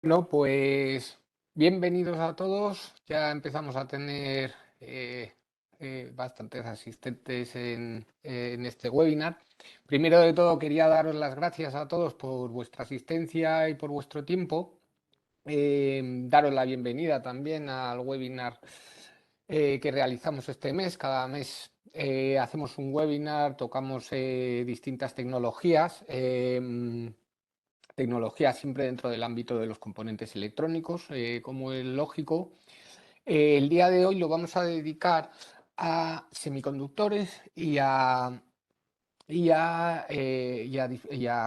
Bueno, pues bienvenidos a todos. Ya empezamos a tener eh, bastantes asistentes en este webinar. Primero de todo, quería daros las gracias a todos por vuestra asistencia y por vuestro tiempo. Daros la bienvenida también al webinar que realizamos este mes. Cada mes hacemos un webinar, tocamos distintas tecnologías. Tecnología siempre dentro del ámbito de los componentes electrónicos, como es lógico. El día de hoy lo vamos a dedicar a semiconductores y a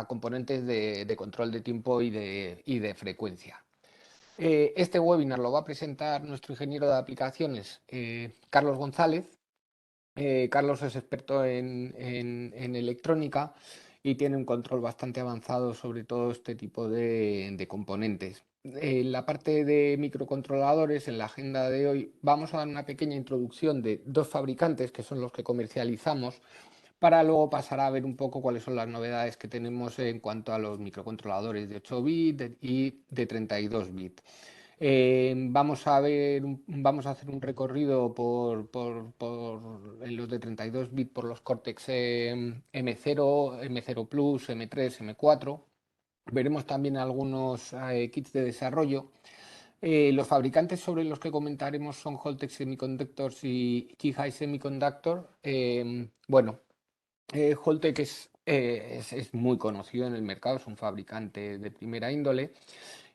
componentes de control de tiempo y de frecuencia. Este webinar lo va a presentar nuestro ingeniero de aplicaciones, Carlos González. Carlos es experto en electrónica y tiene un control bastante avanzado sobre todo este tipo de componentes. En la parte de microcontroladores, en la agenda de hoy, vamos a dar una pequeña introducción de dos fabricantes que son los que comercializamos, para luego pasar a ver un poco cuáles son las novedades que tenemos en cuanto a los microcontroladores de 8 bits y de 32 bits. Vamos a hacer un recorrido en los de 32 bits por los Cortex M0, M0 Plus, M3, M4. Veremos también algunos kits de desarrollo. Los fabricantes sobre los que comentaremos son Holtec Semiconductors y Kihai Semiconductor. Bueno, Holtec es muy conocido en el mercado, es un fabricante de primera índole.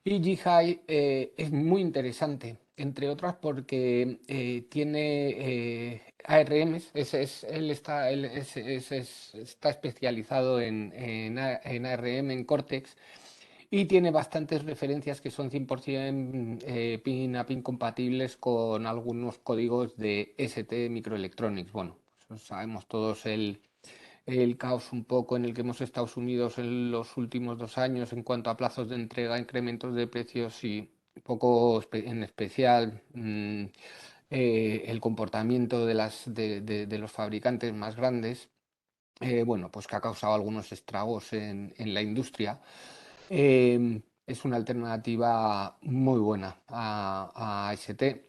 Y Jihai es muy interesante, entre otras porque tiene ARMs. Él está especializado en ARM, en Cortex, y tiene bastantes referencias que son 100% pin a pin compatibles con algunos códigos de ST Microelectronics. Bueno, pues sabemos todos el caos un poco en el que hemos estado sumidos en los últimos 2 años en cuanto a plazos de entrega, incrementos de precios y un poco en especial el comportamiento de los fabricantes más grandes. Bueno, pues que ha causado algunos estragos en la industria. Es una alternativa muy buena a ST.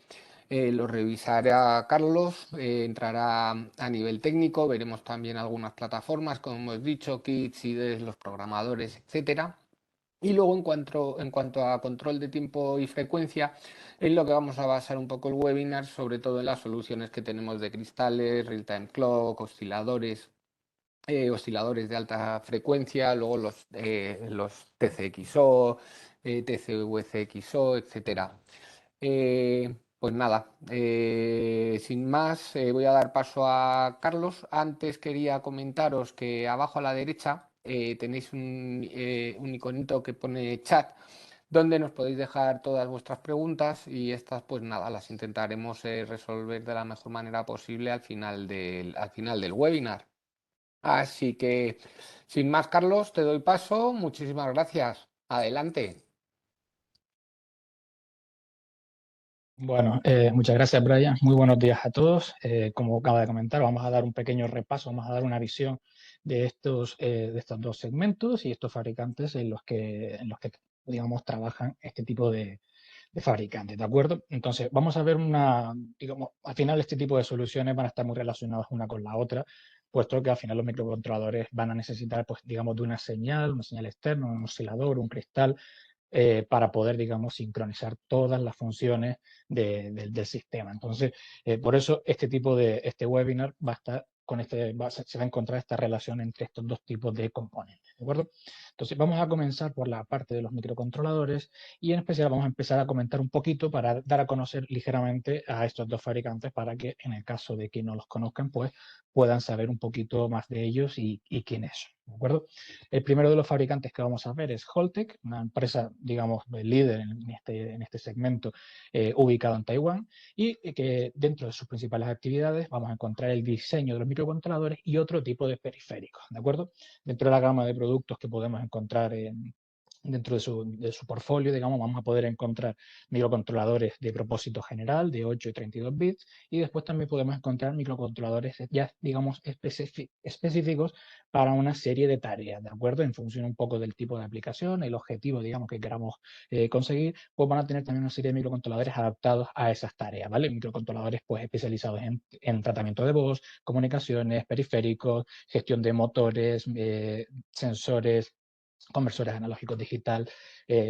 Lo revisará Carlos, entrará a nivel técnico, veremos también algunas plataformas, como hemos dicho, kits, IDEs, los programadores, etcétera. Y luego, en cuanto a control de tiempo y frecuencia, es lo que vamos a basar un poco el webinar, sobre todo en las soluciones que tenemos de cristales, real-time clock, osciladores de alta frecuencia, luego los TCXO, TCVCXO, etcétera. Pues nada, sin más, voy a dar paso a Carlos. Antes quería comentaros que abajo a la derecha tenéis un iconito que pone chat, donde nos podéis dejar todas vuestras preguntas, y estas, pues nada, las intentaremos resolver de la mejor manera posible al final del webinar. Así que, sin más, Carlos, te doy paso. Muchísimas gracias. Adelante. Bueno, muchas gracias, Brian. Muy buenos días a todos. Como acaba de comentar, vamos a dar un pequeño repaso, vamos a dar una visión de estos dos segmentos y estos fabricantes en los que digamos, trabajan este tipo de fabricantes, ¿de acuerdo? Entonces, vamos a ver digamos, al final este tipo de soluciones van a estar muy relacionadas una con la otra, puesto que al final los microcontroladores van a necesitar, pues, digamos, de una señal externa, un oscilador, un cristal, para poder, digamos, sincronizar todas las funciones del sistema. Entonces, por eso este webinar va a estar se va a encontrar esta relación entre estos dos tipos de componentes, ¿de acuerdo? Entonces, vamos a comenzar por la parte de los microcontroladores y en especial vamos a empezar a comentar un poquito para dar a conocer ligeramente a estos dos fabricantes para que en el caso de que no los conozcan, pues puedan saber un poquito más de ellos y quiénes son, ¿de acuerdo? El primero de los fabricantes que vamos a ver es Holtec, una empresa, digamos, líder en este segmento, ubicado en Taiwán, y que dentro de sus principales actividades vamos a encontrar el diseño de los microcontroladores y otro tipo de periféricos, ¿de acuerdo? Dentro de la gama de productos que podemos encontrar dentro de su portfolio, digamos, vamos a poder encontrar microcontroladores de propósito general de 8 y 32 bits y después también podemos encontrar microcontroladores ya, digamos, específicos para una serie de tareas, ¿de acuerdo? En función un poco del tipo de aplicación, el objetivo, digamos, que queramos conseguir, pues van a tener también una serie de microcontroladores adaptados a esas tareas, ¿vale? Microcontroladores, pues, especializados en tratamiento de voz, comunicaciones, periféricos, gestión de motores, sensores, conversores analógicos digital,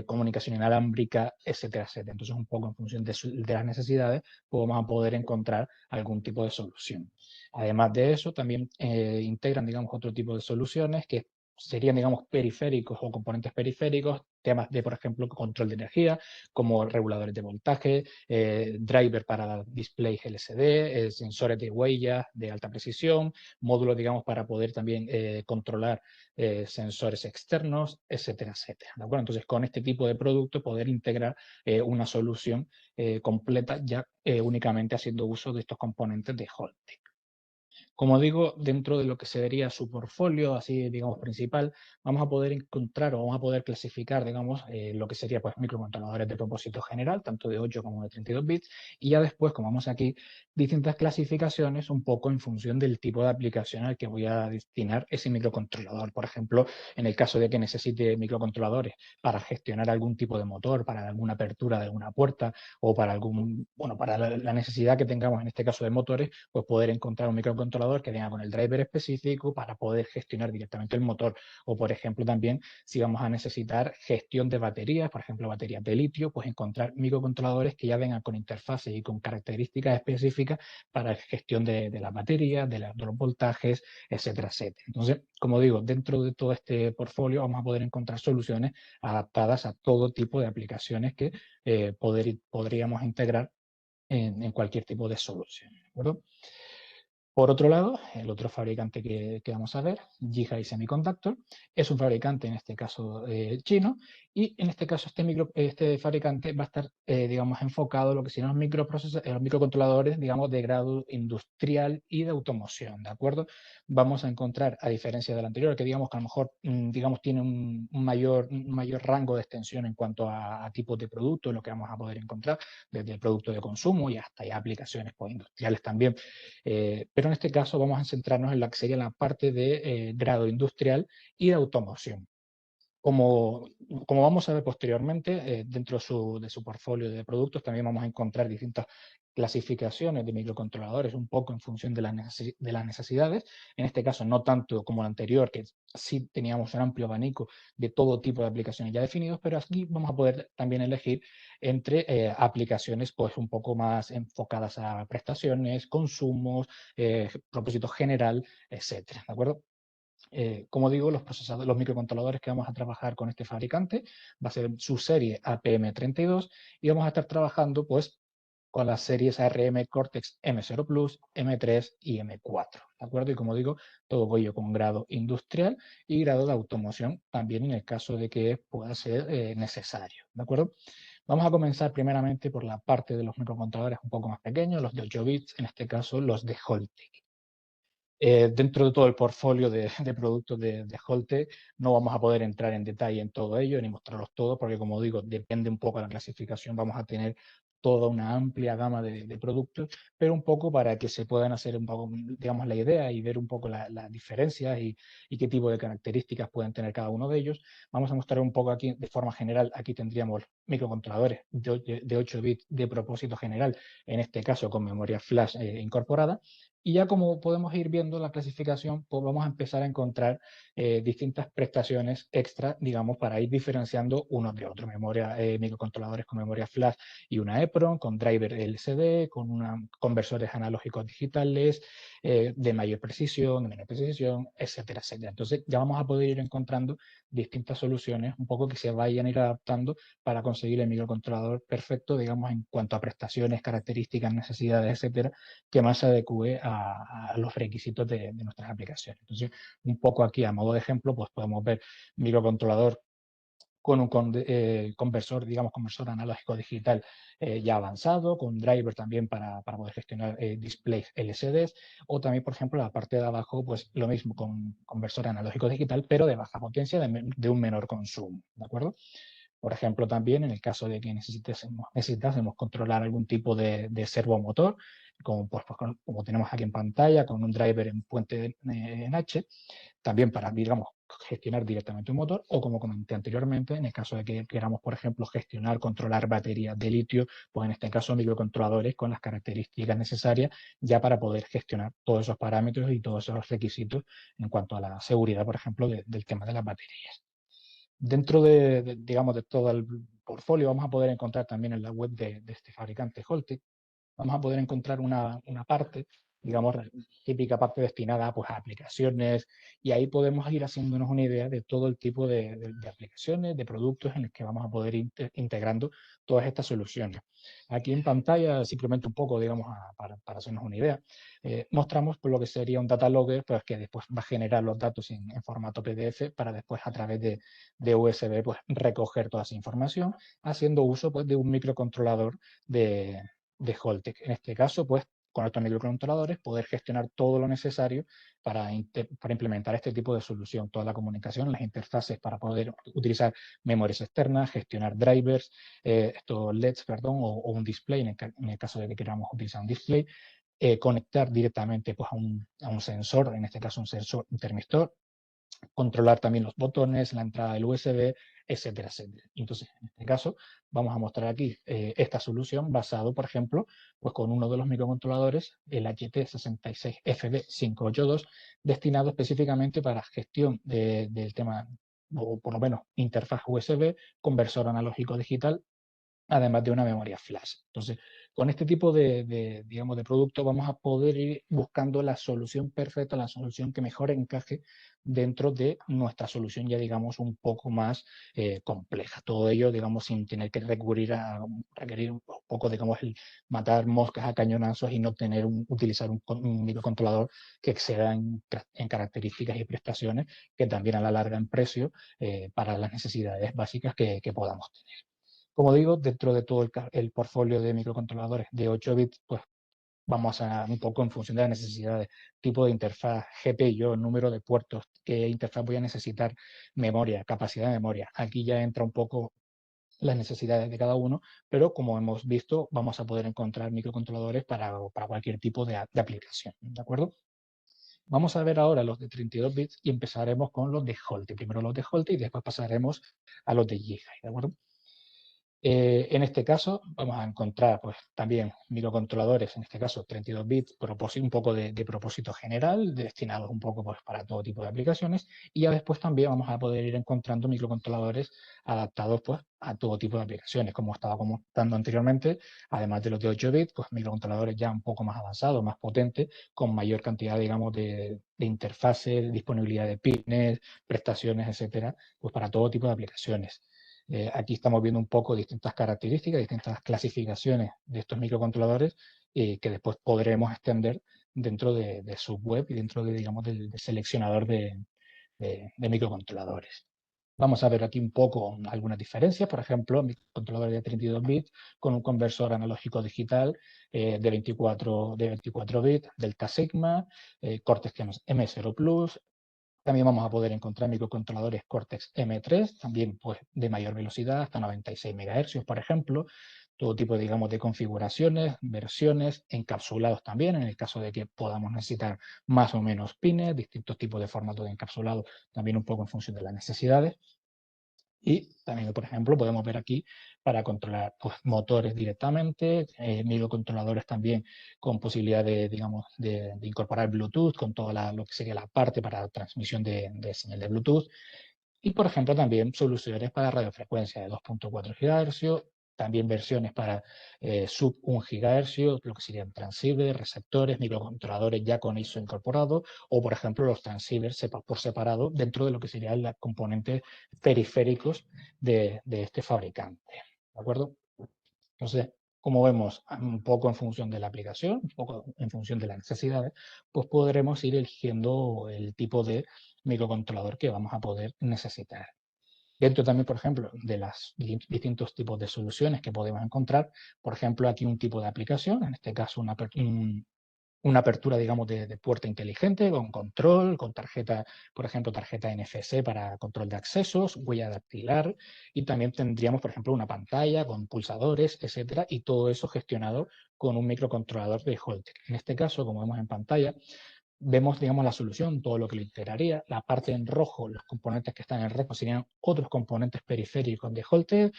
comunicación inalámbrica, etcétera, etcétera. Entonces, un poco en función de las necesidades, pues vamos a poder encontrar algún tipo de solución. Además de eso, también integran, digamos, otro tipo de soluciones que serían, digamos, periféricos o componentes periféricos, temas de, por ejemplo, control de energía, como reguladores de voltaje, driver para displays LCD, sensores de huellas de alta precisión, módulos, digamos, para poder también controlar sensores externos, etcétera, etcétera. ¿De acuerdo? Entonces, con este tipo de producto poder integrar una solución completa ya únicamente haciendo uso de estos componentes de Holtec. Como digo, dentro de lo que sería su portfolio, así digamos principal, vamos a poder encontrar o vamos a poder clasificar, digamos, lo que sería pues microcontroladores de propósito general, tanto de 8 como de 32 bits, y ya después, como vamos aquí, distintas clasificaciones un poco en función del tipo de aplicación al que voy a destinar ese microcontrolador. Por ejemplo, en el caso de que necesite microcontroladores para gestionar algún tipo de motor, para alguna apertura de alguna puerta o para algún, bueno, para la necesidad que tengamos en este caso de motores, pues poder encontrar un microcontrolador que venga con el driver específico para poder gestionar directamente el motor. O, por ejemplo, también si vamos a necesitar gestión de baterías, por ejemplo, baterías de litio, pues encontrar microcontroladores que ya vengan con interfaces y con características específicas para gestión de las baterías, de los voltajes, etcétera, etcétera. Entonces, como digo, dentro de todo este portfolio vamos a poder encontrar soluciones adaptadas a todo tipo de aplicaciones que podríamos integrar en cualquier tipo de solución. ¿De acuerdo? Por otro lado, el otro fabricante que vamos a ver, Jihai Semiconductor, es un fabricante, en este caso chino, y en este caso este fabricante va a estar, digamos, enfocado en lo que serían los microcontroladores, digamos, de grado industrial y de automoción, ¿de acuerdo? Vamos a encontrar, a diferencia del anterior, que digamos que a lo mejor, digamos, tiene un mayor rango de extensión en cuanto a tipos de productos, lo que vamos a poder encontrar, desde el producto de consumo y hasta ya aplicaciones pues, industriales también, pero en este caso vamos a centrarnos en la que sería la parte de grado industrial y de automoción. Como, como vamos a ver posteriormente, dentro de su portfolio de productos también vamos a encontrar distintas clasificaciones de microcontroladores, un poco en función de de las necesidades. En este caso, no tanto como el anterior, que sí teníamos un amplio abanico de todo tipo de aplicaciones ya definidos, pero aquí vamos a poder también elegir entre aplicaciones pues, un poco más enfocadas a prestaciones, consumos, propósito general, etcétera. ¿De acuerdo? Como digo, los microcontroladores que vamos a trabajar con este fabricante va a ser su serie APM32 y vamos a estar trabajando pues con las series ARM Cortex M0 Plus, M3 y M4, ¿de acuerdo? Y como digo, todo ello con grado industrial y grado de automoción también en el caso de que pueda ser necesario, ¿de acuerdo? Vamos a comenzar primeramente por la parte de los microcontroladores un poco más pequeños, los de 8 bits, en este caso los de Holtec. Dentro de todo el portfolio de productos de Holte, no vamos a poder entrar en detalle en todo ello ni mostrarlos todos, porque como digo, depende un poco de la clasificación, vamos a tener toda una amplia gama de productos, pero un poco para que se puedan hacer un poco, digamos, la idea y ver un poco las diferencias y qué tipo de características pueden tener cada uno de ellos. Vamos a mostrar un poco aquí, de forma general, aquí tendríamos microcontroladores de 8 bits de propósito general, en este caso con memoria flash incorporada, y ya como podemos ir viendo la clasificación, pues vamos a empezar a encontrar distintas prestaciones extra, digamos, para ir diferenciando unos de otros. Microcontroladores con memoria flash y una EPROM, con driver LCD, con conversores analógicos digitales, de mayor precisión, de menor precisión, etcétera, etcétera. Entonces ya vamos a poder ir encontrando distintas soluciones, un poco que se vayan a ir adaptando para conseguir el microcontrolador perfecto, digamos, en cuanto a prestaciones, características, necesidades, etcétera, que más se adecue a los requisitos de nuestras aplicaciones. Entonces, un poco aquí a modo de ejemplo, pues podemos ver microcontrolador con un conversor, digamos, conversor analógico digital ya avanzado, con driver también para poder gestionar displays LCDs, o también, por ejemplo, la parte de abajo, pues lo mismo, con conversor analógico digital, pero de baja potencia, de un menor consumo, ¿de acuerdo? Por ejemplo, también en el caso de que necesitásemos controlar algún tipo de servomotor, como, como tenemos aquí en pantalla, con un driver en puente en H, también para, digamos, gestionar directamente un motor, o como comenté anteriormente, en el caso de que queramos, por ejemplo, gestionar, controlar baterías de litio, pues en este caso microcontroladores con las características necesarias ya para poder gestionar todos esos parámetros y todos esos requisitos en cuanto a la seguridad, por ejemplo, del tema de las baterías. Dentro digamos, de todo el portfolio vamos a poder encontrar también en la web de este fabricante Holtec, vamos a poder encontrar una parte, digamos, típica parte destinada pues, a aplicaciones, y ahí podemos ir haciéndonos una idea de todo el tipo de aplicaciones, de productos en los que vamos a poder ir integrando todas estas soluciones. Aquí en pantalla, simplemente un poco, digamos, para hacernos una idea, mostramos pues, lo que sería un data logger, pues, que después va a generar los datos en formato PDF para después a través de USB pues, recoger toda esa información, haciendo uso pues, de un microcontrolador de Holtec. En este caso, pues, con estos microcontroladores, poder gestionar todo lo necesario para implementar este tipo de solución, toda la comunicación, las interfaces para poder utilizar memorias externas, gestionar drivers, estos LEDs, perdón, o un display, en el caso de que queramos utilizar un display, conectar directamente pues, a un sensor, en este caso un sensor, un termistor, controlar también los botones, la entrada del USB, etcétera, etcétera. Entonces, en este caso, vamos a mostrar aquí esta solución basado, por ejemplo, pues con uno de los microcontroladores, el HT66FB582, destinado específicamente para gestión del tema, o por lo menos interfaz USB, conversor analógico digital, además de una memoria flash. Entonces, con este tipo digamos, de producto vamos a poder ir buscando la solución perfecta, la solución que mejor encaje dentro de nuestra solución ya, digamos, un poco más compleja. Todo ello, digamos, sin tener que requerir un poco, digamos, el matar moscas a cañonazos y no utilizar un microcontrolador que exceda en características y prestaciones, que también a la larga en precio para las necesidades básicas que podamos tener. Como digo, dentro de todo el portfolio de microcontroladores de 8 bits, pues vamos a un poco en función de las necesidades, tipo de interfaz, GPIO, número de puertos, qué interfaz voy a necesitar, memoria, capacidad de memoria. Aquí ya entra un poco las necesidades de cada uno, pero como hemos visto, vamos a poder encontrar microcontroladores para cualquier tipo de aplicación, ¿de acuerdo? Vamos a ver ahora los de 32 bits y empezaremos con los de Holte. Primero los de Holte y después pasaremos a los de Gigabyte, ¿de acuerdo? En este caso vamos a encontrar pues, también microcontroladores, en este caso 32 bits, un poco de propósito general, destinados un poco pues, para todo tipo de aplicaciones, y ya después también vamos a poder ir encontrando microcontroladores adaptados pues, a todo tipo de aplicaciones, como estaba comentando anteriormente, además de los de 8 bits, pues microcontroladores ya un poco más avanzados, más potentes, con mayor cantidad, digamos, de interfaces, disponibilidad de pines, prestaciones, etcétera, pues para todo tipo de aplicaciones. Aquí estamos viendo un poco distintas características, distintas clasificaciones de estos microcontroladores que después podremos extender dentro de su web y dentro digamos, del seleccionador de microcontroladores. Vamos a ver aquí un poco algunas diferencias. Por ejemplo, microcontroladores de 32 bits con un conversor analógico digital de 24 bits, Delta Sigma, Cortex M0 Plus. También vamos a poder encontrar microcontroladores Cortex M3, también pues, de mayor velocidad, hasta 96 MHz, por ejemplo. Todo tipo, digamos, de configuraciones, versiones, encapsulados también, en el caso de que podamos necesitar más o menos pines, distintos tipos de formatos de encapsulado, también un poco en función de las necesidades. Y también, por ejemplo, podemos ver aquí para controlar pues, motores directamente, microcontroladores también con posibilidad de, digamos, de incorporar Bluetooth con toda lo que sería la parte para transmisión de señal de Bluetooth. Y, por ejemplo, también soluciones para radiofrecuencia de 2.4 GHz, también versiones para sub 1 GHz, lo que serían transceivers, receptores, microcontroladores ya con ISO incorporado, o, por ejemplo, los transceivers por separado dentro de lo que serían los componentes periféricos de este fabricante. ¿De acuerdo? Entonces, como vemos, un poco en función de la aplicación, un poco en función de las necesidades, pues podremos ir eligiendo el tipo de microcontrolador que vamos a poder necesitar. Dentro también, por ejemplo, de los distintos tipos de soluciones que podemos encontrar, por ejemplo, aquí un tipo de aplicación, en este caso una apertura, digamos, de puerta inteligente con control, con tarjeta, por ejemplo, tarjeta NFC para control de accesos, huella dactilar, y también tendríamos, por ejemplo, una pantalla con pulsadores, etcétera, y todo eso gestionado con un microcontrolador de Holtec. En este caso, como vemos en pantalla, vemos, digamos, la solución, todo lo que le integraría. La parte en rojo, los componentes que están en rojo serían otros componentes periféricos de Holtec,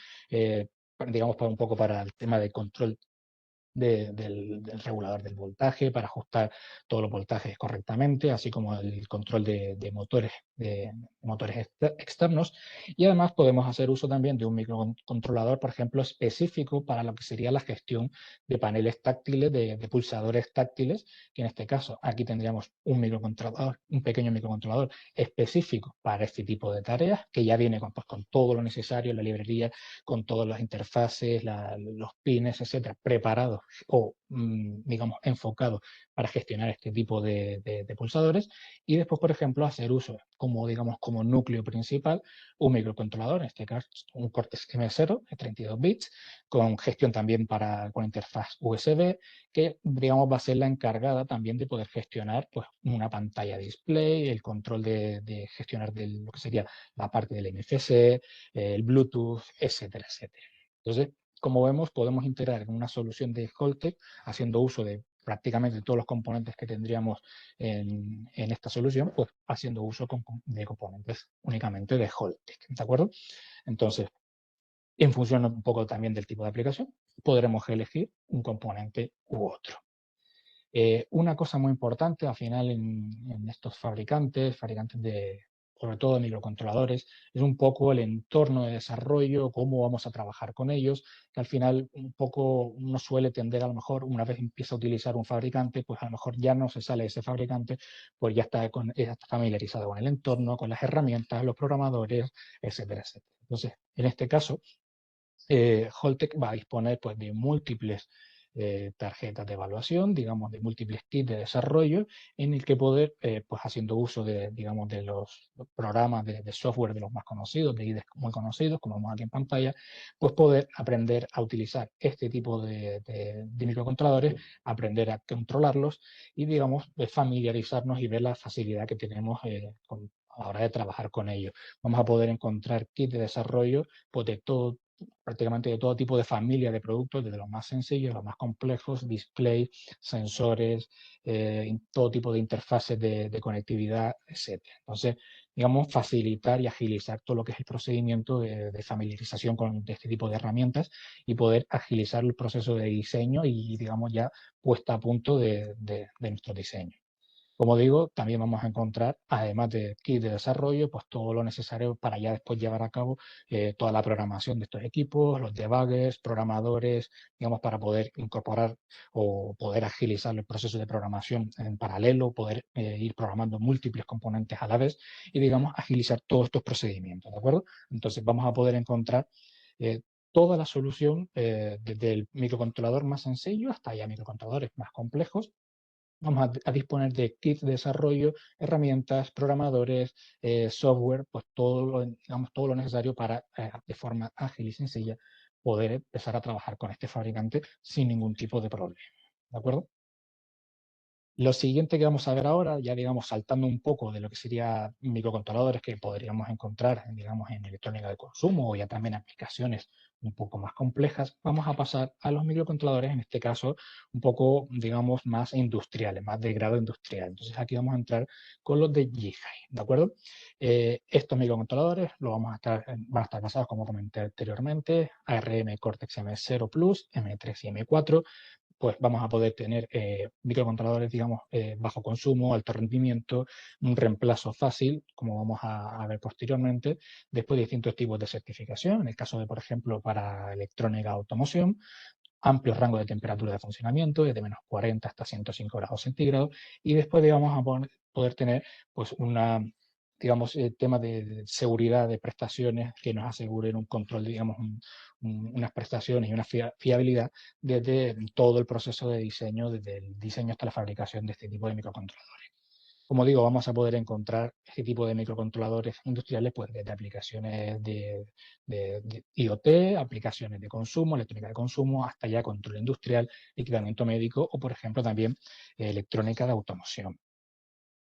digamos, para un poco para el tema de control del regulador del voltaje para ajustar todos los voltajes correctamente, así como el control de motores, externos. Y además podemos hacer uso también de un microcontrolador, por ejemplo, específico para lo que sería la gestión de paneles táctiles, de pulsadores táctiles, que en este caso aquí tendríamos un microcontrolador, un pequeño microcontrolador específico para este tipo de tareas, que ya viene con, pues, con todo lo necesario, la librería, con todas las interfaces, los pines, etcétera, preparados o, digamos, enfocados para gestionar este tipo de pulsadores. Y después, por ejemplo, hacer uso como, digamos, como núcleo principal, un microcontrolador, en este caso un Cortex M0 de 32 bits, con gestión también con interfaz USB, que, digamos, va a ser la encargada también de poder gestionar, pues, una pantalla display, el control de gestionar lo que sería la parte del NFC, el Bluetooth, etcétera, etcétera. Entonces, como vemos, podemos integrar en una solución de Holtec haciendo uso de prácticamente todos los componentes que tendríamos en esta solución, pues haciendo uso de componentes únicamente de Holtec, ¿de acuerdo? Entonces, en función un poco también del tipo de aplicación, podremos elegir un componente u otro. Una cosa muy importante al final en estos fabricantes sobre todo de microcontroladores, es un poco el entorno de desarrollo, cómo vamos a trabajar con ellos, que al final un poco uno suele tender a lo mejor, una vez empieza a utilizar un fabricante, pues a lo mejor ya no se sale de ese fabricante, pues ya está familiarizado con el entorno, con las herramientas, los programadores, etcétera, etcétera. Entonces, en este caso, Holtec va a disponer, pues, de múltiples tarjetas de evaluación, digamos, de múltiples kits de desarrollo, en el que poder, pues, haciendo uso digamos, de los programas de software de los más conocidos, de IDEs muy conocidos, como vemos aquí en pantalla, pues poder aprender a utilizar este tipo de microcontroladores, aprender a controlarlos y, digamos, familiarizarnos y ver la facilidad que tenemos a la hora de trabajar con ellos. Vamos a poder encontrar kits de desarrollo, pues, prácticamente de todo tipo de familia de productos, desde los más sencillos, los más complejos, display, sensores, todo tipo de interfaces de conectividad, etcétera. Entonces, digamos, facilitar y agilizar todo lo que es el procedimiento de familiarización de este tipo de herramientas y poder agilizar el proceso de diseño y, digamos, ya puesta a punto de nuestro diseño. Como digo, también vamos a encontrar, además de kit de desarrollo, pues todo lo necesario para ya después llevar a cabo toda la programación de estos equipos, los debuggers, programadores, digamos, para poder incorporar o poder agilizar el proceso de programación en paralelo, poder ir programando múltiples componentes a la vez y, digamos, agilizar todos estos procedimientos, ¿de acuerdo? Entonces vamos a poder encontrar toda la solución desde el microcontrolador más sencillo hasta ya microcontroladores más complejos. Vamos a disponer de kits de desarrollo, herramientas, programadores, software, pues digamos, todo lo necesario para, de forma ágil y sencilla, poder empezar a trabajar con este fabricante sin ningún tipo de problema. ¿De acuerdo? Lo siguiente que vamos a ver ahora, ya digamos saltando un poco de lo que sería microcontroladores que podríamos encontrar, digamos, en electrónica de consumo o ya también aplicaciones un poco más complejas, vamos a pasar a los microcontroladores, en este caso, un poco, digamos, más industriales, más de grado industrial. Entonces aquí vamos a entrar con los de GHz, ¿de acuerdo? Estos microcontroladores van a estar basados, como comenté anteriormente, ARM Cortex M0 Plus, M3 y M4, pues vamos a poder tener microcontroladores, digamos, bajo consumo, alto rendimiento, un reemplazo fácil, como vamos a ver posteriormente, después de distintos tipos de certificación, en el caso de, por ejemplo, para electrónica automoción, amplio rango de temperatura de funcionamiento, desde menos 40 hasta 105 grados centígrados, y después, digamos, poder tener, pues, digamos, tema de seguridad de prestaciones que nos aseguren un control, digamos, unas prestaciones y una fiabilidad desde todo el proceso de diseño, desde el diseño hasta la fabricación de este tipo de microcontroladores. Como digo, vamos a poder encontrar este tipo de microcontroladores industriales pues, desde aplicaciones de IoT, aplicaciones de consumo, electrónica de consumo, hasta ya control industrial, equipamiento médico o, por ejemplo, también electrónica de automoción.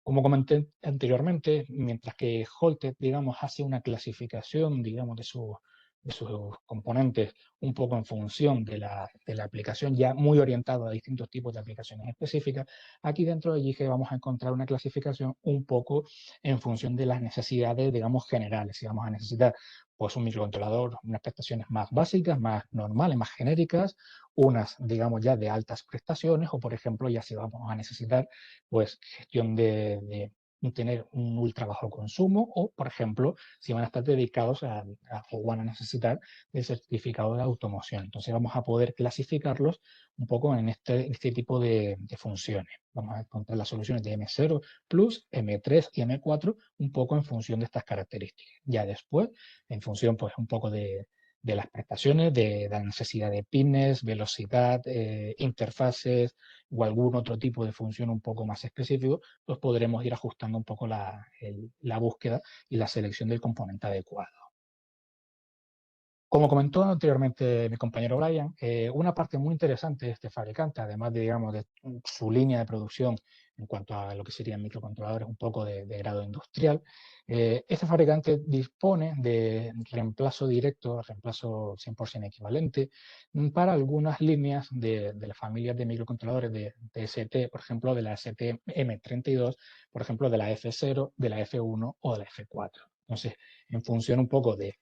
Como comenté anteriormente, mientras que Holtec, digamos, hace una clasificación, digamos, de sus componentes un poco en función de la aplicación, ya muy orientado a distintos tipos de aplicaciones específicas, aquí dentro de Gige vamos a encontrar una clasificación un poco en función de las necesidades, digamos, generales. Si vamos a necesitar pues, un microcontrolador, unas prestaciones más básicas, más normales, más genéricas, unas, digamos, ya de altas prestaciones, o por ejemplo, ya si vamos a necesitar pues gestión de tener un ultra bajo consumo o, por ejemplo, si van a estar dedicados o van a necesitar el certificado de automoción. Entonces vamos a poder clasificarlos un poco en este tipo de funciones. Vamos a encontrar las soluciones de M0 Plus, M3 y M4 un poco en función de estas características. Ya después, en función pues un poco de las prestaciones, de la necesidad de pines, velocidad, interfaces, o algún otro tipo de función un poco más específico, pues podremos ir ajustando un poco la búsqueda y la selección del componente adecuado. Como comentó anteriormente mi compañero Brian, una parte muy interesante de este fabricante, además de, digamos, de su línea de producción en cuanto a lo que serían microcontroladores un poco de grado industrial, este fabricante dispone de reemplazo directo, reemplazo 100% equivalente, para algunas líneas de las familias de microcontroladores de ST, por ejemplo, de la ST M32, por ejemplo, de la F0, de la F1 o de la F4. Entonces, en función un poco del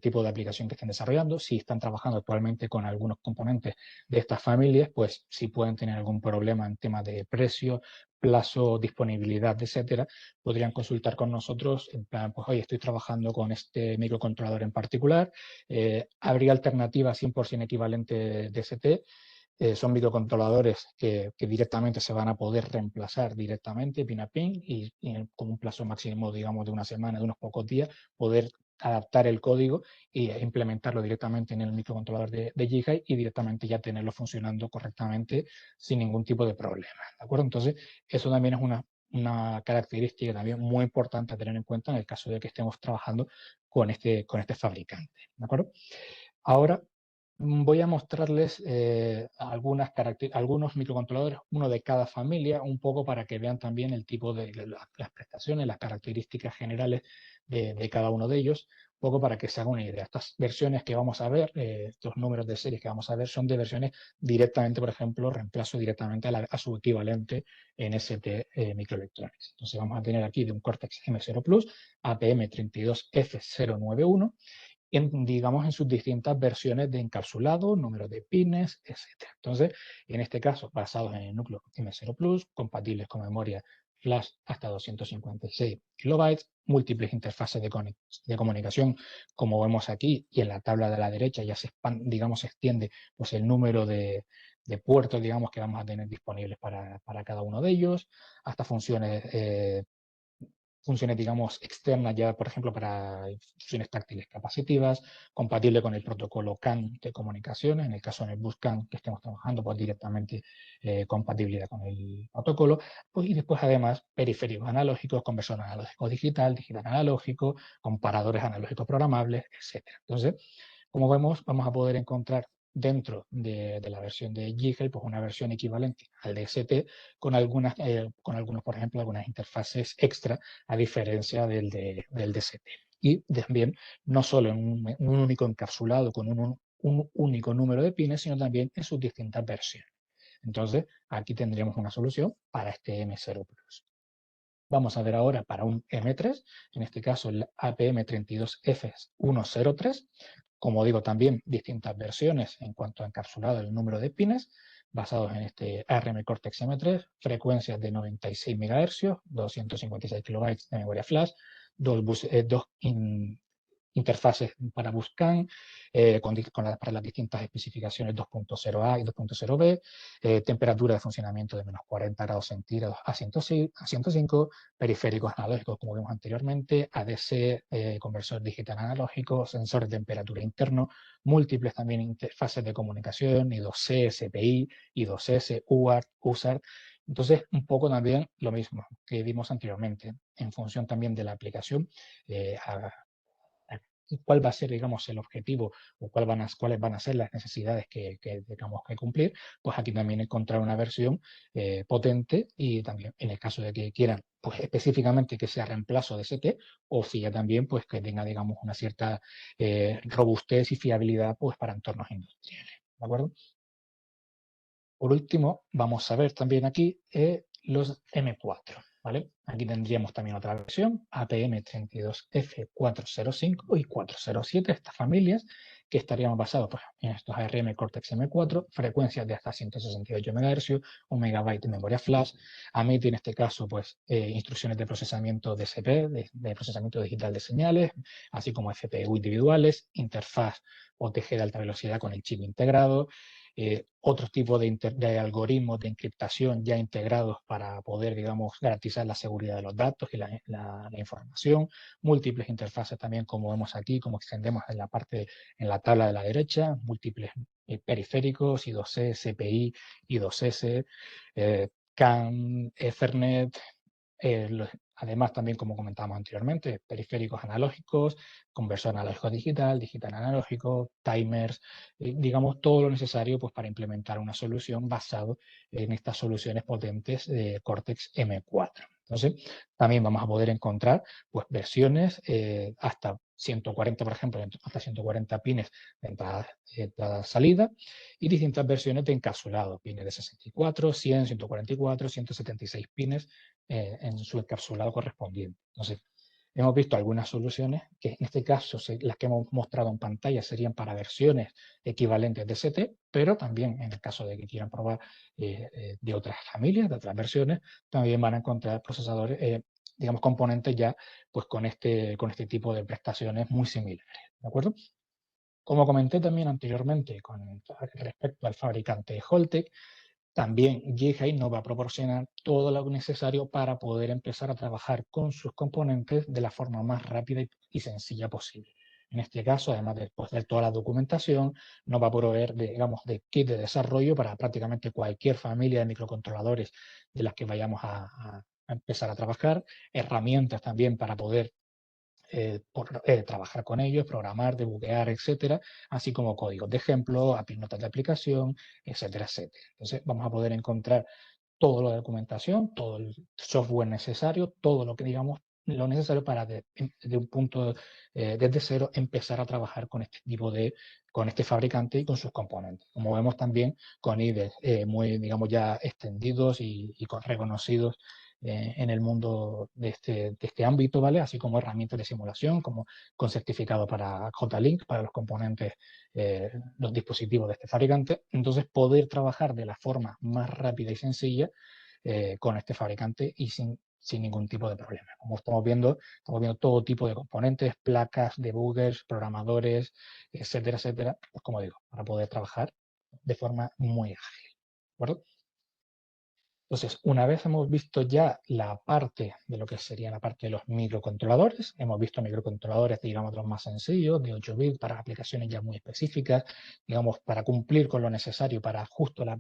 tipo de aplicación que estén desarrollando. Si están trabajando actualmente con algunos componentes de estas familias, pues si pueden tener algún problema en temas de precio, plazo, disponibilidad, etcétera, podrían consultar con nosotros en plan, pues oye, estoy trabajando con este microcontrolador en particular, habría alternativa 100% equivalente de ST, son microcontroladores que directamente se van a poder reemplazar directamente pin a pin y con un plazo máximo, digamos, de una semana, de unos pocos días, poder adaptar el código e implementarlo directamente en el microcontrolador de Giga y directamente ya tenerlo funcionando correctamente sin ningún tipo de problema. ¿De acuerdo? Entonces, eso también es una característica también muy importante a tener en cuenta en el caso de que estemos trabajando con este fabricante. ¿De acuerdo? Ahora voy a mostrarles algunos microcontroladores, uno de cada familia, un poco para que vean también el tipo de las prestaciones, las características generales de cada uno de ellos, un poco para que se hagan una idea. Estas versiones que vamos a ver, estos números de series que vamos a ver, son de versiones directamente, por ejemplo, reemplazo directamente a su equivalente en ST Microelectronics. Entonces vamos a tener aquí de un Cortex M0 Plus, APM32F091, digamos, en sus distintas versiones de encapsulado, número de pines, etc. Entonces, en este caso, basados en el núcleo M0 Plus, compatibles con memoria flash hasta 256 kilobytes, múltiples interfaces de comunicación, como vemos aquí, y en la tabla de la derecha ya digamos, se extiende pues, el número de puertos, digamos, que vamos a tener disponibles para cada uno de ellos, hasta funciones, digamos, externas ya, por ejemplo, para funciones táctiles capacitivas, compatible con el protocolo CAN de comunicaciones, en el caso en el bus CAN que estemos trabajando, pues directamente compatibilidad con el protocolo, pues, y después además periféricos analógicos, conversor analógico digital, digital analógico, comparadores analógicos programables, etcétera. Entonces, como vemos, vamos a poder encontrar dentro de la versión de Gigel, pues una versión equivalente al DST con algunos, por ejemplo, algunas interfaces extra a diferencia del DST. Y también no solo en un único encapsulado con un único número de pines, sino también en sus distintas versiones. Entonces, aquí tendríamos una solución para este M0 Plus. Vamos a ver ahora para un M3, en este caso el APM32F103. Como digo, también distintas versiones en cuanto a encapsulado el número de pines, basados en este ARM Cortex M3, frecuencias de 96 MHz, 256 KB de memoria flash, dos interfaces para Buscam, para las distintas especificaciones 2.0A y 2.0B, temperatura de funcionamiento de menos 40 grados centígrados a 105, periféricos analógicos, como vimos anteriormente, ADC, conversor digital analógico, sensor de temperatura interno, múltiples también interfaces de comunicación, I2C, SPI, I2S, UART, USART. Entonces, un poco también lo mismo que vimos anteriormente, en función también de la aplicación, a cuál va a ser, digamos, el objetivo o cuáles van a ser las necesidades que tengamos que cumplir, pues aquí también encontrar una versión potente y también en el caso de que quieran, pues específicamente que sea reemplazo de ST o si ya también, pues que tenga, digamos, una cierta robustez y fiabilidad, pues para entornos industriales, ¿de acuerdo? Por último, vamos a ver también aquí los M4, ¿vale? Aquí tendríamos también otra versión, APM32F405 y 407, estas familias, que estarían basados pues, en estos ARM Cortex M4, frecuencias de hasta 168 MHz, 1 MB de memoria flash, AMIT en este caso, pues, instrucciones de procesamiento DSP, de procesamiento digital de señales, así como FPU individuales, interfaz OTG de alta velocidad con el chip integrado, otros tipos de algoritmos de encriptación ya integrados para poder, digamos, garantizar la seguridad de los datos y la información, múltiples interfaces también, como vemos aquí, como extendemos en la tabla de la derecha, múltiples periféricos, I2C, CPI, I2S, CAN, Ethernet, además, también, como comentábamos anteriormente, periféricos analógicos, conversor analógico digital, digital analógico, timers, digamos, todo lo necesario pues, para implementar una solución basado en estas soluciones potentes de Cortex M4. Entonces, también vamos a poder encontrar pues, versiones hasta 140, por ejemplo, hasta 140 pines de entrada-salida y distintas versiones de encapsulado, pines de 64, 100, 144, 176 pines en su encapsulado correspondiente. Entonces, hemos visto algunas soluciones que en este caso las que hemos mostrado en pantalla serían para versiones equivalentes de ST, pero también en el caso de que quieran probar de otras familias, de otras versiones, también van a encontrar procesadores, digamos, componentes ya pues con este tipo de prestaciones muy similares. ¿De acuerdo? Como comenté también anteriormente con respecto al fabricante Holtec, también Geekeye nos va a proporcionar todo lo necesario para poder empezar a trabajar con sus componentes de la forma más rápida y sencilla posible. En este caso, además de hacer toda la documentación, nos va a proveer de, digamos, de kit de desarrollo para prácticamente cualquier familia de microcontroladores de las que vayamos a empezar a trabajar, herramientas también para poder trabajar con ellos, programar, debuguear, etcétera, así como códigos de ejemplo, API notas de aplicación, etcétera, etcétera. Entonces vamos a poder encontrar toda la documentación, todo el software necesario, todo lo que digamos lo necesario para de un punto desde cero empezar a trabajar con este tipo con este fabricante y con sus componentes. Como vemos también con IDE muy, digamos, ya extendidos y reconocidos en el mundo de este ámbito, ¿vale? Así como herramientas de simulación, como con certificado para JLink, para los componentes, los dispositivos de este fabricante. Entonces, poder trabajar de la forma más rápida y sencilla con este fabricante y sin ningún tipo de problema. Como estamos viendo todo tipo de componentes, placas, debuggers, programadores, etcétera, etcétera, pues como digo, para poder trabajar de forma muy ágil. ¿De acuerdo? Entonces, una vez hemos visto ya la parte de lo que sería la parte de los microcontroladores, hemos visto microcontroladores, digamos, los más sencillos, de 8 bits para aplicaciones ya muy específicas, digamos, para cumplir con lo necesario para justo la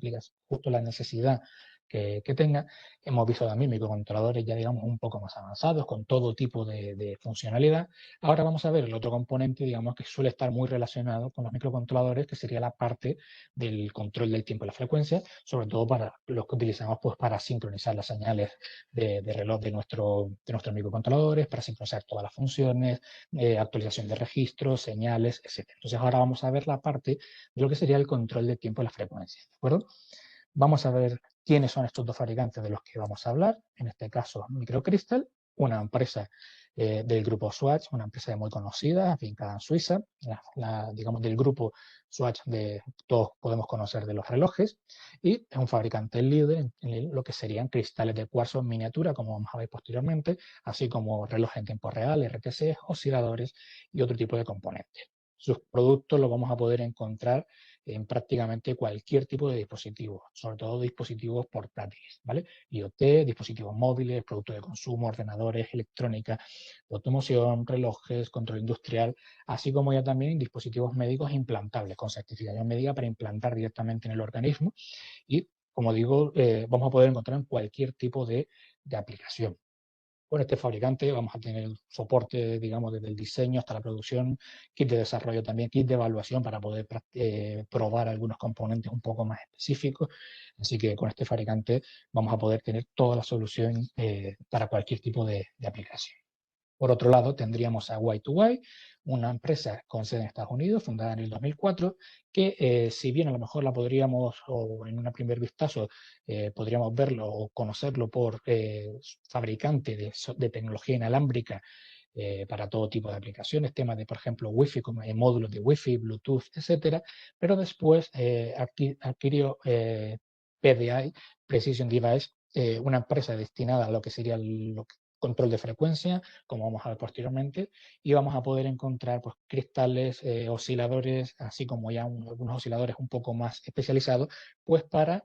necesidad que tenga. Hemos visto también microcontroladores ya, digamos, un poco más avanzados, con todo tipo de funcionalidad. Ahora vamos a ver el otro componente, digamos, que suele estar muy relacionado con los microcontroladores, que sería la parte del control del tiempo y la frecuencia, sobre todo para los que utilizamos pues, para sincronizar las señales de reloj de nuestros microcontroladores, para sincronizar todas las funciones, actualización de registros, señales, etc. Entonces ahora vamos a ver la parte de lo que sería el control del tiempo y la frecuencia. ¿De acuerdo? Vamos a ver quiénes son estos dos fabricantes de los que vamos a hablar, en este caso Microcrystal una empresa del grupo Swatch, una empresa muy conocida, afincada en Suiza, digamos del grupo Swatch de todos podemos conocer de los relojes, y es un fabricante líder en lo que serían cristales de cuarzo en miniatura, como vamos a ver posteriormente, así como relojes en tiempo real, RTC, osciladores y otro tipo de componentes. Sus productos los vamos a poder encontrar en prácticamente cualquier tipo de dispositivo, sobre todo dispositivos portátiles, ¿vale? IoT, dispositivos móviles, productos de consumo, ordenadores, electrónica, automoción, relojes, control industrial, así como ya también dispositivos médicos implantables con certificación médica para implantar directamente en el organismo y, como digo, vamos a poder encontrar en cualquier tipo de aplicación. Con este fabricante vamos a tener soporte, digamos, desde el diseño hasta la producción, kit de desarrollo también, kit de evaluación para poder probar algunos componentes un poco más específicos. Así que con este fabricante vamos a poder tener toda la solución para cualquier tipo de aplicación. Por otro lado, tendríamos a Y2Y, una empresa con sede en Estados Unidos, fundada en el 2004, que si bien a lo mejor la podríamos, o en un primer vistazo, podríamos verlo o conocerlo por fabricante de tecnología inalámbrica para todo tipo de aplicaciones, temas de, por ejemplo, Wi-Fi, como módulos de Wi-Fi, Bluetooth, etcétera, pero después adquirió PDI, Precision Device, una empresa destinada a lo que sería control de frecuencia, como vamos a ver posteriormente, y vamos a poder encontrar pues, cristales, osciladores, así como ya algunos osciladores un poco más especializados, pues para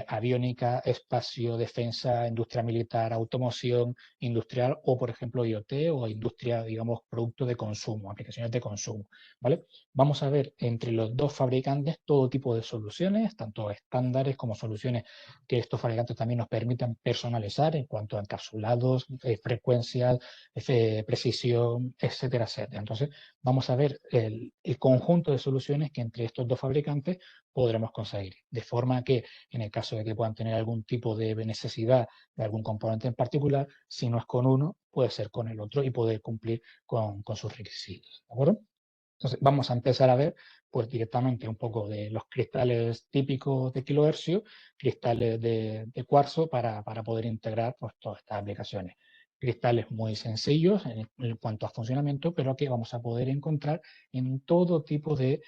aviónica, espacio, defensa, industria militar, automoción, industrial o, por ejemplo, IoT o industria, digamos, producto de consumo, aplicaciones de consumo, ¿vale? Vamos a ver entre los dos fabricantes todo tipo de soluciones, tanto estándares como soluciones que estos fabricantes también nos permitan personalizar en cuanto a encapsulados, frecuencias, precisión, etcétera, etcétera. Entonces, vamos a ver el conjunto de soluciones que entre estos dos fabricantes podremos conseguir, de forma que en el caso de que puedan tener algún tipo de necesidad de algún componente en particular, si no es con uno, puede ser con el otro y poder cumplir con sus requisitos. ¿De acuerdo? Entonces, vamos a empezar a ver pues directamente un poco de los cristales típicos de kilohercio, cristales de cuarzo para poder integrar pues, todas estas aplicaciones. Cristales muy sencillos en cuanto a funcionamiento, pero que vamos a poder encontrar en todo tipo de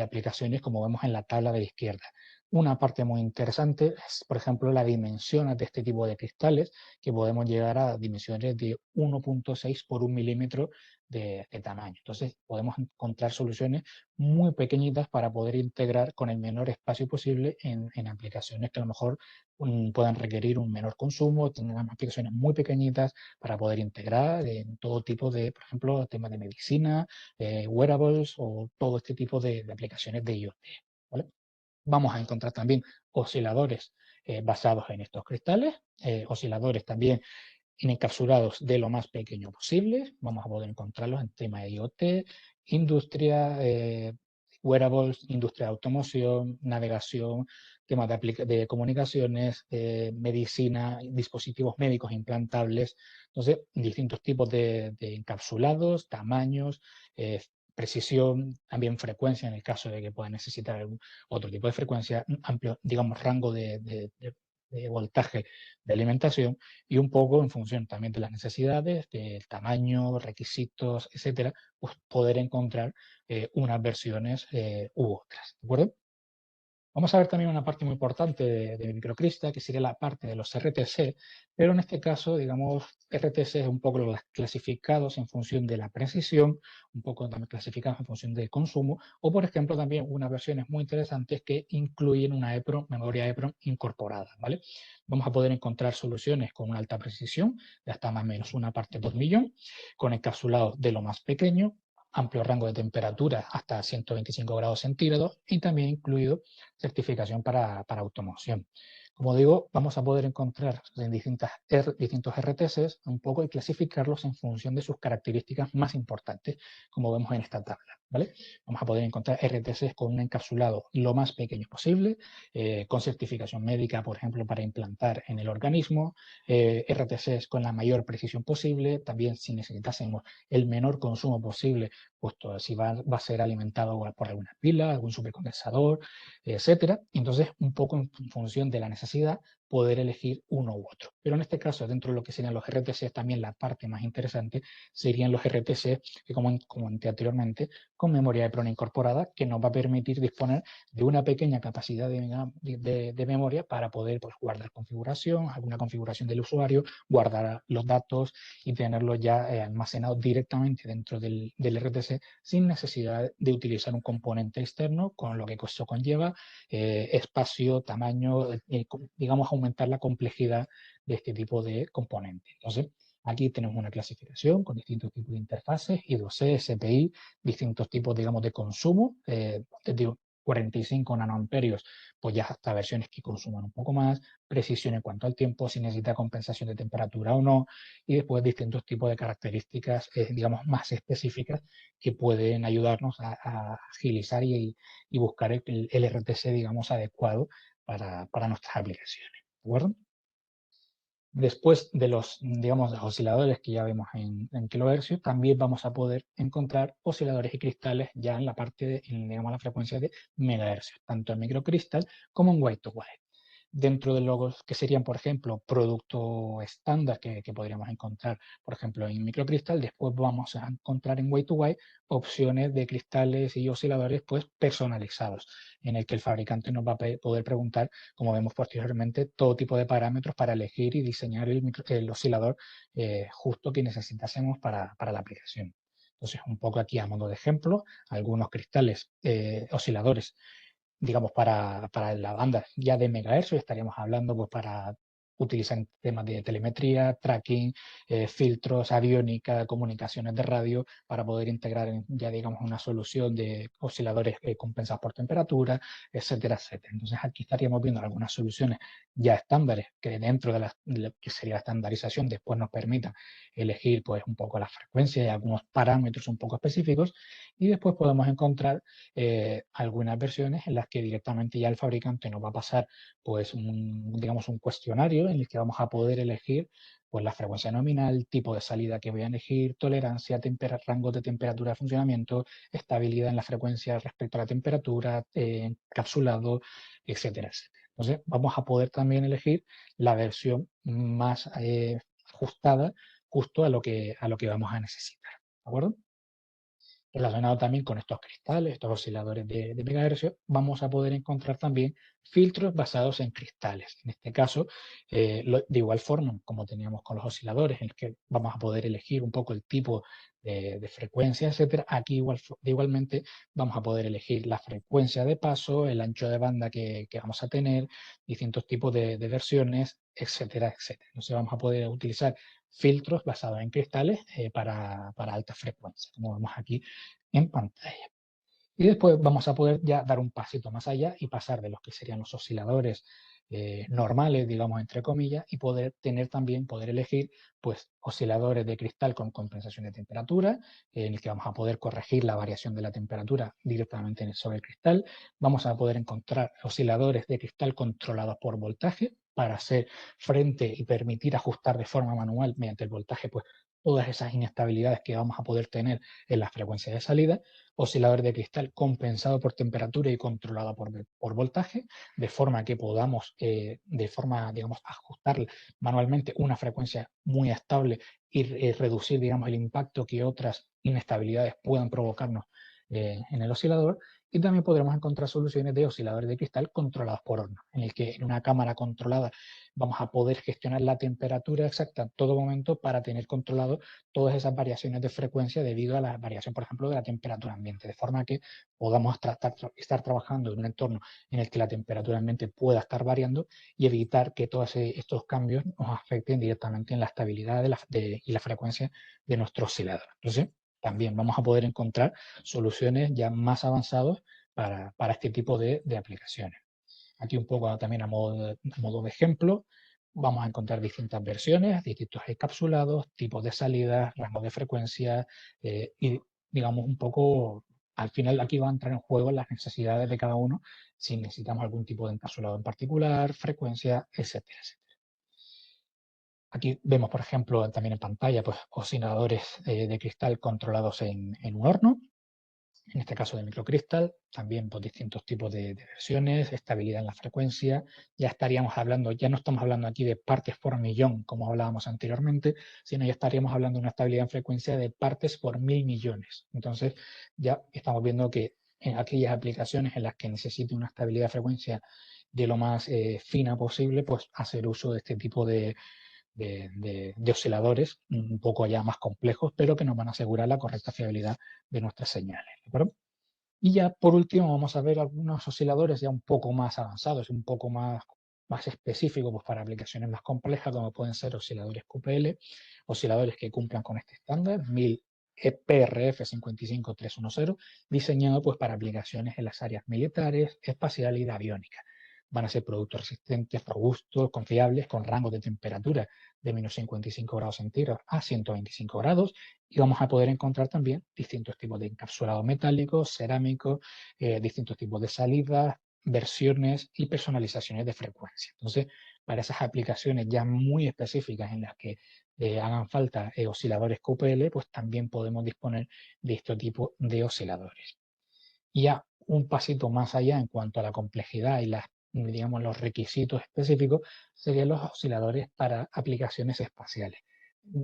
aplicaciones, como vemos en la tabla de la izquierda. Una parte muy interesante es, por ejemplo, la dimensión de este tipo de cristales, que podemos llegar a dimensiones de 1,6 por 1 milímetro de tamaño. Entonces, podemos encontrar soluciones muy pequeñitas para poder integrar con el menor espacio posible en aplicaciones que a lo mejor puedan requerir un menor consumo, tengan aplicaciones muy pequeñitas para poder integrar en todo tipo de, por ejemplo, temas de medicina, wearables o todo este tipo de aplicaciones de IoT. ¿Vale? Vamos a encontrar también osciladores basados en estos cristales, osciladores también encapsulados de lo más pequeño posible. Vamos a poder encontrarlos en tema de IoT, industria, wearables, industria de automoción, navegación, temas de comunicaciones, medicina, dispositivos médicos implantables. Entonces, distintos tipos de encapsulados, tamaños, precisión, también frecuencia en el caso de que pueda necesitar algún otro tipo de frecuencia, un amplio, digamos, rango de voltaje de alimentación y un poco en función también de las necesidades, del tamaño, requisitos, etcétera, pues poder encontrar unas versiones u otras. ¿De acuerdo? Vamos a ver también una parte muy importante de microcrista, que sería la parte de los RTC, pero en este caso, digamos, RTC es un poco los clasificados en función de la precisión, un poco también clasificados en función del consumo, o por ejemplo también unas versiones muy interesantes que incluyen una EPROM, memoria EPROM incorporada, ¿vale? Vamos a poder encontrar soluciones con una alta precisión, de hasta más o menos una parte por millón, con encapsulados de lo más pequeño, amplio rango de temperatura hasta 125 grados centígrados y también incluido certificación para automoción. Como digo, vamos a poder encontrar en distintos RTCs un poco y clasificarlos en función de sus características más importantes, como vemos en esta tabla. ¿Vale? Vamos a poder encontrar RTCs con un encapsulado lo más pequeño posible, con certificación médica, por ejemplo, para implantar en el organismo, RTCs con la mayor precisión posible, también si necesitásemos el menor consumo posible, puesto si va a ser alimentado por alguna pila, algún supercondensador, etcétera. Entonces, un poco en función de la necesidad, poder elegir uno u otro. Pero en este caso, dentro de lo que serían los RTC, también la parte más interesante serían los RTC, que como comenté anteriormente, con memoria de prona incorporada, que nos va a permitir disponer de una pequeña capacidad de memoria para poder, pues, guardar configuración, alguna configuración del usuario, guardar los datos y tenerlos ya almacenados directamente dentro del RTC sin necesidad de utilizar un componente externo, con lo que eso conlleva espacio, tamaño, digamos, aumentar la complejidad de este tipo de componentes. Entonces, aquí tenemos una clasificación con distintos tipos de interfaces, I2C, SPI, distintos tipos, digamos, de consumo, desde 45 nanoamperios, pues ya hasta versiones que consuman un poco más, precisión en cuanto al tiempo, si necesita compensación de temperatura o no, y después distintos tipos de características, digamos, más específicas que pueden ayudarnos a agilizar y buscar el RTC, digamos, adecuado para nuestras aplicaciones. ¿De acuerdo? Después de los, digamos, los osciladores que ya vemos en kilohercios, también vamos a poder encontrar osciladores y cristales ya en la parte de, digamos, la frecuencia de megahercios, tanto en microcristal como en white to white. Dentro de los que serían, por ejemplo, producto estándar que podríamos encontrar, por ejemplo, en microcristal, después vamos a encontrar en white to white opciones de cristales y osciladores, pues, personalizados, en el que el fabricante nos va a poder preguntar, como vemos posteriormente, todo tipo de parámetros para elegir y diseñar el oscilador justo que necesitásemos para la aplicación. Entonces, un poco aquí a modo de ejemplo, algunos cristales osciladores, digamos, para la banda ya de megahercios, estaríamos hablando, pues, para utilizar temas de telemetría, tracking, filtros, aviónica, comunicaciones de radio, para poder integrar ya, digamos, una solución de osciladores compensados por temperatura, etcétera, etcétera. Entonces, aquí estaríamos viendo algunas soluciones ya estándares que dentro de lo que sería la estandarización después nos permitan elegir, pues, un poco la frecuencia y algunos parámetros un poco específicos, y después podemos encontrar algunas versiones en las que directamente ya el fabricante nos va a pasar, pues, digamos, un cuestionario en el que vamos a poder elegir, pues, la frecuencia nominal, tipo de salida que voy a elegir, tolerancia, rango de temperatura de funcionamiento, estabilidad en la frecuencia respecto a la temperatura, encapsulado, etcétera, etcétera. Entonces, vamos a poder también elegir la versión más ajustada justo a lo que vamos a necesitar. ¿De acuerdo? Relacionado también con estos cristales, estos osciladores de megahercios, vamos a poder encontrar también filtros basados en cristales. En este caso, de igual forma como teníamos con los osciladores, en el que vamos a poder elegir un poco el tipo de frecuencia, etcétera. Aquí igualmente vamos a poder elegir la frecuencia de paso, el ancho de banda que vamos a tener, distintos tipos de versiones, etcétera, etcétera. Entonces vamos a poder utilizar filtros basados en cristales para alta frecuencia, como vemos aquí en pantalla. Y después vamos a poder ya dar un pasito más allá y pasar de los que serían los osciladores normales, digamos, entre comillas, y poder poder elegir, pues, osciladores de cristal con compensación de temperatura, en el que vamos a poder corregir la variación de la temperatura directamente sobre el cristal. Vamos a poder encontrar osciladores de cristal controlados por voltaje para hacer frente y permitir ajustar de forma manual mediante el voltaje, pues, todas esas inestabilidades que vamos a poder tener en la frecuencia de salida. Oscilador de cristal compensado por temperatura y controlado por voltaje, de forma que podamos, de forma, digamos, ajustar manualmente una frecuencia muy estable y reducir, digamos, el impacto que otras inestabilidades puedan provocarnos en el oscilador. Y también podremos encontrar soluciones de osciladores de cristal controlados por horno, en el que en una cámara controlada vamos a poder gestionar la temperatura exacta en todo momento para tener controlado todas esas variaciones de frecuencia debido a la variación, por ejemplo, de la temperatura ambiente, de forma que podamos estar trabajando en un entorno en el que la temperatura ambiente pueda estar variando y evitar que todos estos cambios nos afecten directamente en la estabilidad y la frecuencia de nuestro oscilador. Entonces, también vamos a poder encontrar soluciones ya más avanzadas para este tipo de aplicaciones. Aquí un poco también a modo de ejemplo, vamos a encontrar distintas versiones, distintos encapsulados, tipos de salida, rango de frecuencia y, digamos, un poco, al final aquí va a entrar en juego las necesidades de cada uno, si necesitamos algún tipo de encapsulado en particular, frecuencia, etcétera, etcétera. Aquí vemos, por ejemplo, también en pantalla, pues, osciladores de cristal controlados en un horno. en este caso de microcristal, también por distintos tipos de versiones, estabilidad en la frecuencia. Ya estaríamos hablando, ya no estamos hablando aquí de partes por millón, como hablábamos anteriormente, sino ya estaríamos hablando de una estabilidad en frecuencia de partes por 1000 millones. Entonces, ya estamos viendo que en aquellas aplicaciones en las que necesite una estabilidad de frecuencia de lo más fina posible, pues hacer uso de este tipo de osciladores un poco ya más complejos, pero que nos van a asegurar la correcta fiabilidad de nuestras señales. ¿De acuerdo? Y ya por último vamos a ver algunos osciladores ya un poco más avanzados, un poco más específicos pues, para aplicaciones más complejas, como pueden ser osciladores QPL, osciladores que cumplan con este estándar, 1000 PRF 55310, diseñado pues, para aplicaciones en las áreas militares, espacial y de aviónica. Van a ser productos resistentes, robustos, confiables, con rangos de temperatura de menos 55 grados centígrados a 125 grados, y vamos a poder encontrar también distintos tipos de encapsulado metálico, cerámico, distintos tipos de salidas, versiones y personalizaciones de frecuencia. Entonces, para esas aplicaciones ya muy específicas en las que hagan falta osciladores QPL, pues también podemos disponer de este tipo de osciladores. Y ya un pasito más allá en cuanto a la complejidad y digamos, los requisitos específicos serían los osciladores para aplicaciones espaciales.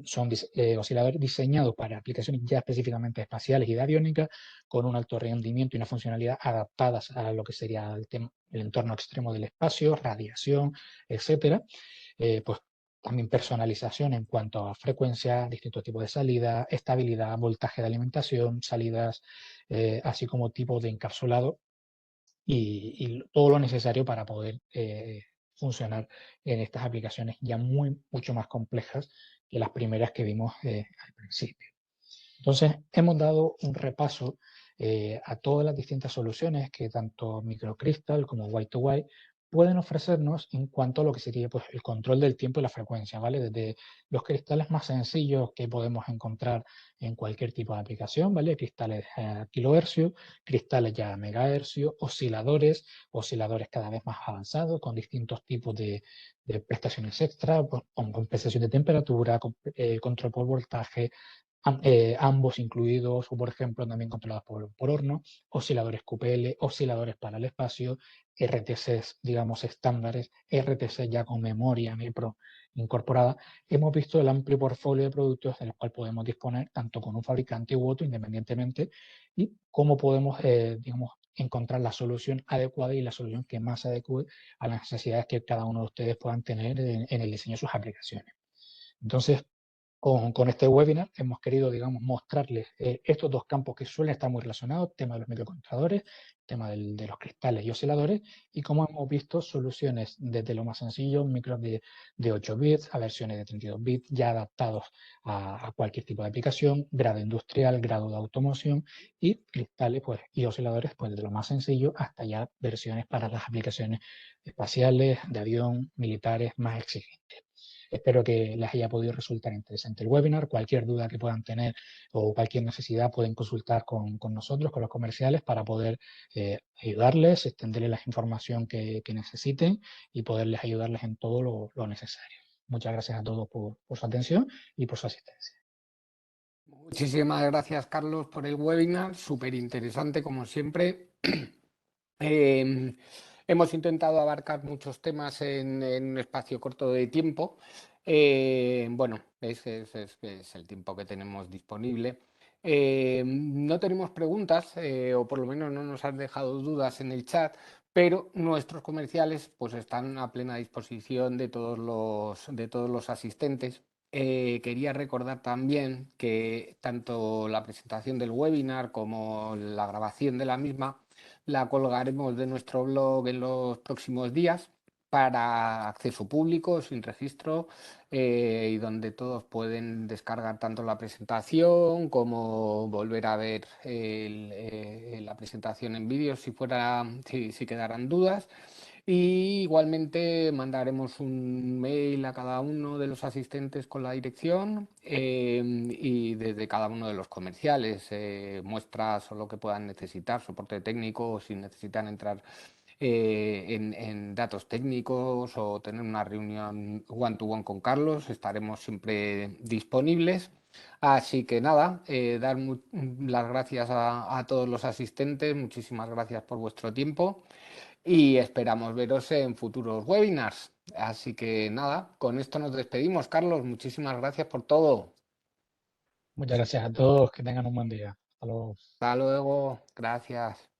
Son osciladores diseñados para aplicaciones ya específicamente espaciales y de aviónica, con un alto rendimiento y una funcionalidad adaptadas a lo que sería el entorno extremo del espacio, radiación, etcétera. Pues también personalización en cuanto a frecuencia, distintos tipos de salida, estabilidad, voltaje de alimentación, salidas, así como tipos de encapsulado y todo lo necesario para poder funcionar en estas aplicaciones ya mucho más complejas que las primeras que vimos al principio. Entonces, hemos dado un repaso a todas las distintas soluciones que tanto Microcrystal como White2White pueden ofrecernos en cuanto a lo que sería pues, el control del tiempo y la frecuencia, ¿vale? Desde los cristales más sencillos que podemos encontrar en cualquier tipo de aplicación, ¿vale? Cristales a kilohercios, cristales ya a megahercios, osciladores cada vez más avanzados con distintos tipos de prestaciones extra, pues, con compensación de temperatura, control por voltaje, ambos incluidos, o por ejemplo también controlados por horno, osciladores QPL, osciladores para el espacio, RTCs, digamos, estándares, RTC ya con memoria MIPRO incorporada. Hemos visto el amplio portfolio de productos del cual podemos disponer tanto con un fabricante u otro independientemente y cómo podemos, digamos, encontrar la solución adecuada y la solución que más se adecue a las necesidades que cada uno de ustedes puedan tener en el diseño de sus aplicaciones. Entonces, con este webinar hemos querido, digamos, mostrarles estos dos campos que suelen estar muy relacionados, tema de los microcontroladores, tema de los cristales y osciladores, y como hemos visto, soluciones desde lo más sencillo, micros de 8 bits a versiones de 32 bits, ya adaptados a cualquier tipo de aplicación, grado industrial, grado de automoción, y cristales pues, y osciladores pues, desde lo más sencillo hasta ya versiones para las aplicaciones espaciales, de avión, militares más exigentes. Espero que les haya podido resultar interesante el webinar. Cualquier duda que puedan tener o cualquier necesidad pueden consultar con nosotros, con los comerciales, para poder ayudarles, extenderles la información que necesiten y poderles ayudarles en todo lo necesario. Muchas gracias a todos por su atención y por su asistencia. Muchísimas gracias, Carlos, por el webinar, súper interesante como siempre. Eh, Hemos intentado abarcar muchos temas en un espacio corto de tiempo. Bueno, es el tiempo que tenemos disponible. No tenemos preguntas, o por lo menos no nos han dejado dudas en el chat, pero nuestros comerciales pues están a plena disposición de todos los asistentes. Quería recordar también que tanto la presentación del webinar como la grabación de la misma la colgaremos de nuestro blog en los próximos días para acceso público, sin registro, y donde todos pueden descargar tanto la presentación como volver a ver la presentación en vídeo si quedaran dudas. Y igualmente mandaremos un mail a cada uno de los asistentes con la dirección, y desde cada uno de los comerciales, muestras o lo que puedan necesitar, soporte técnico, o si necesitan entrar en datos técnicos o tener una reunión one-to-one con Carlos, estaremos siempre disponibles. Así que nada, dar las gracias a todos los asistentes, muchísimas gracias por vuestro tiempo y esperamos veros en futuros webinars. Así que nada, con esto nos despedimos, Carlos. Muchísimas gracias por todo. Muchas gracias a todos, que tengan un buen día. Hasta luego. Hasta luego, gracias.